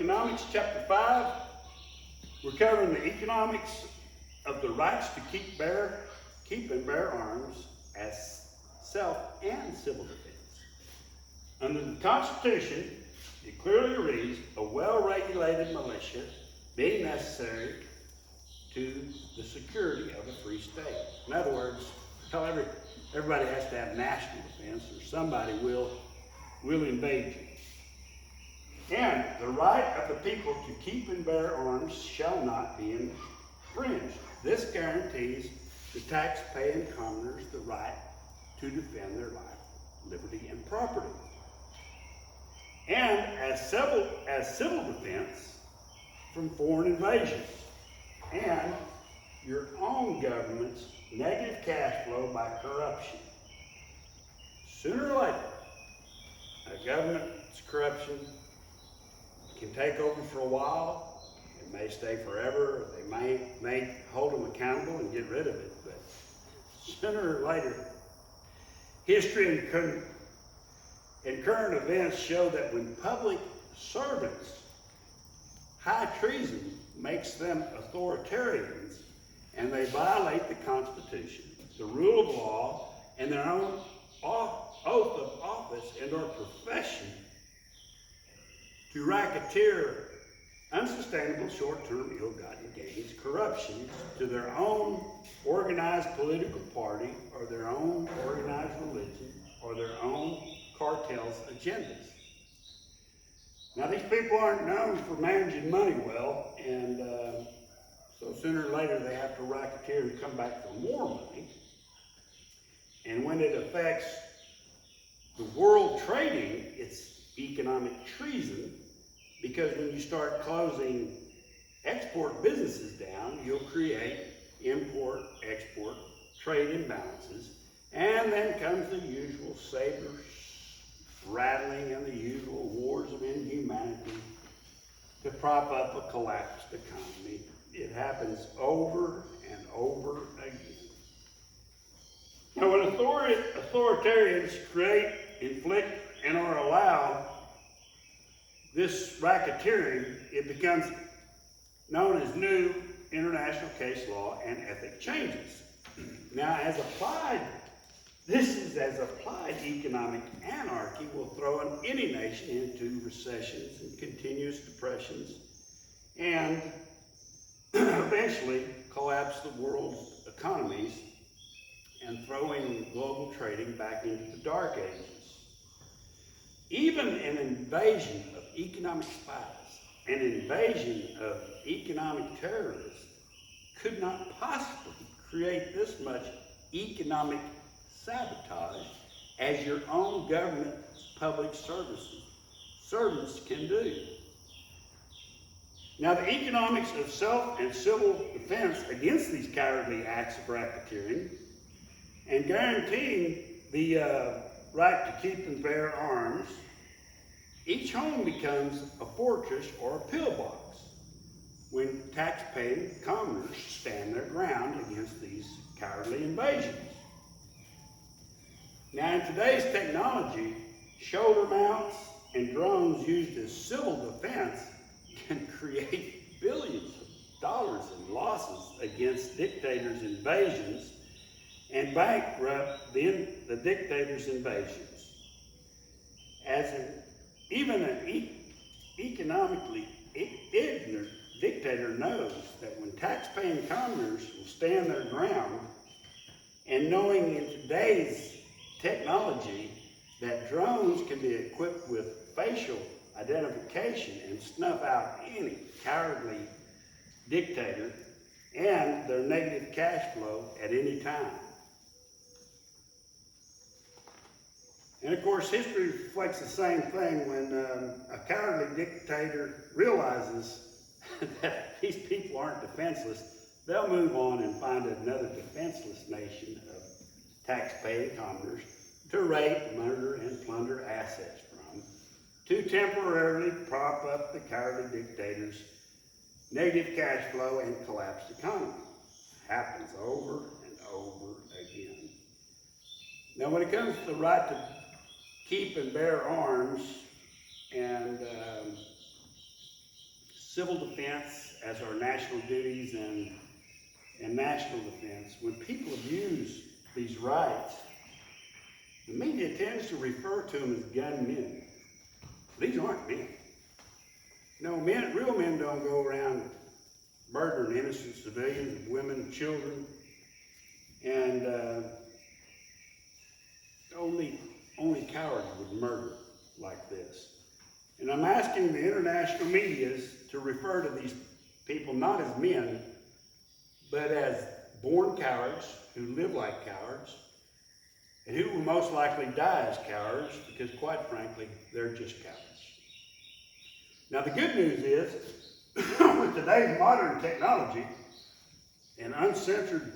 Economics, Chapter 5. We're covering the economics of the rights to keep and bear arms as self and civil defense. Under the Constitution, it clearly reads, a well-regulated militia being necessary to the security of a free state. In other words, everybody has to have national defense or somebody will invade you. And the right of the people to keep and bear arms shall not be infringed. This guarantees the tax-paying commoners the right to defend their life, liberty, and property. And as civil defense from foreign invasions and your own government's negative cash flow by corruption. Sooner or later, a government's corruption can take over for a while. It may stay forever. They may hold them accountable and get rid of it. But sooner or later, history and current events show that when public servants, high treason makes them authoritarians and they violate the Constitution, the rule of law, and their own oath of office and or profession to racketeer unsustainable short-term ill-gotten gains, corruption to their own organized political party or their own organized religion or their own cartel's agendas. Now these people aren't known for managing money well, and so sooner or later they have to racketeer and come back for more money. And when it affects the world trading, it's economic treason, because when you start closing export businesses down, you'll create import-export trade imbalances, and then comes the usual saber rattling and the usual wars of inhumanity to prop up a collapsed economy. It happens over and over again. Now, when authoritarians create, inflict, and or allow this racketeering, it becomes known as new international case law and ethic changes. Now, this is as applied economic anarchy will throw any nation into recessions and continuous depressions and eventually collapse the world's economies and throwing global trading back into the dark ages. Even an invasion of economic spies, an invasion of economic terrorists could not possibly create this much economic sabotage as your own government public servants can do. Now, the economics of self and civil defense against these cowardly acts of racketeering and guaranteeing the right to keep and bear arms, each home becomes a fortress or a pillbox when tax-paying commoners stand their ground against these cowardly invasions. Now, in today's technology, shoulder mounts and drones used as civil defense can create billions of dollars in losses against dictators' invasions and bankrupt the dictators' invasions. Even an economically ignorant dictator knows that when tax-paying commoners will stand their ground, and knowing in today's technology that drones can be equipped with facial identification and snuff out any cowardly dictator and their negative cash flow at any time. And of course, history reflects the same thing when a cowardly dictator realizes that these people aren't defenseless. They'll move on and find another defenseless nation of tax-paying commoners to rape, murder, and plunder assets from, to temporarily prop up the cowardly dictator's negative cash flow and collapsed economy. Happens over and over again. Now, when it comes to the right to keep and bear arms and civil defense as our national duties and national defense, when people abuse these rights, the media tends to refer to them as gunmen. These aren't men. No, real men don't go around murdering innocent civilians, women, children, and only cowards would murder like this. And I'm asking the international medias to refer to these people not as men, but as born cowards who live like cowards, and who will most likely die as cowards because, quite frankly, they're just cowards. Now, the good news is, with today's modern technology and uncensored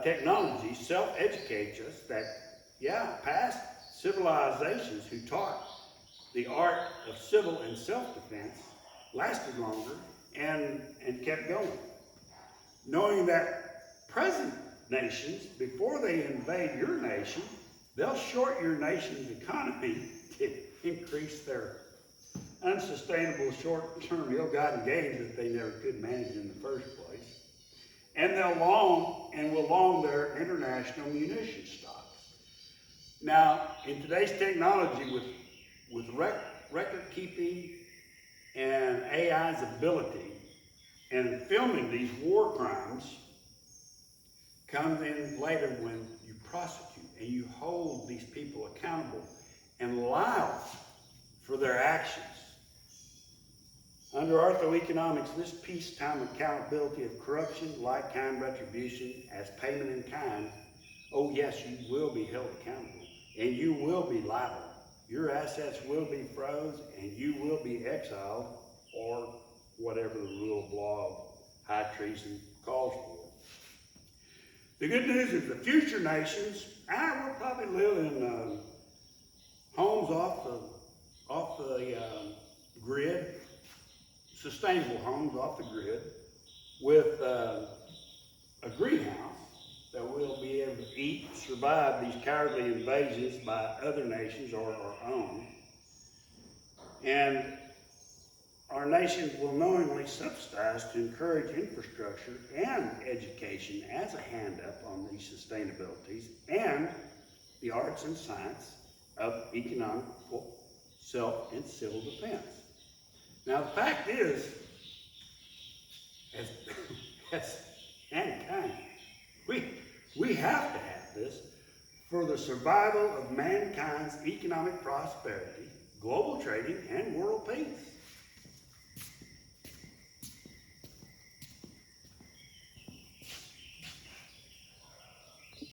technology self-educates us that, past civilizations who taught the art of civil and self-defense lasted longer and kept going. Knowing that present nations, before they invade your nation, they'll short your nation's economy to increase their unsustainable short-term ill-gotten gains that they never could manage in the first place. And will long their international munition stocks. Now, in today's technology with record keeping and AI's ability and filming these war crimes comes in later when you prosecute and you hold these people accountable and allow for their actions. Under Artho economics, this peacetime accountability of corruption, like-kind retribution as payment in kind, oh yes, you will be held accountable and you will be liable. Your assets will be froze and you will be exiled, or whatever the rule of law of high treason calls for. The good news is the future nations, will probably live in homes off the grid, sustainable homes off the grid, with a greenhouse that we'll be able to eat, survive these cowardly invasions by other nations or our own. And our nations will knowingly subsidize to encourage infrastructure and education as a hand-up on these sustainabilities and the arts and science of economical self and civil defense. Now, the fact is, as mankind, we have to have this for the survival of mankind's economic prosperity, global trading, and world peace.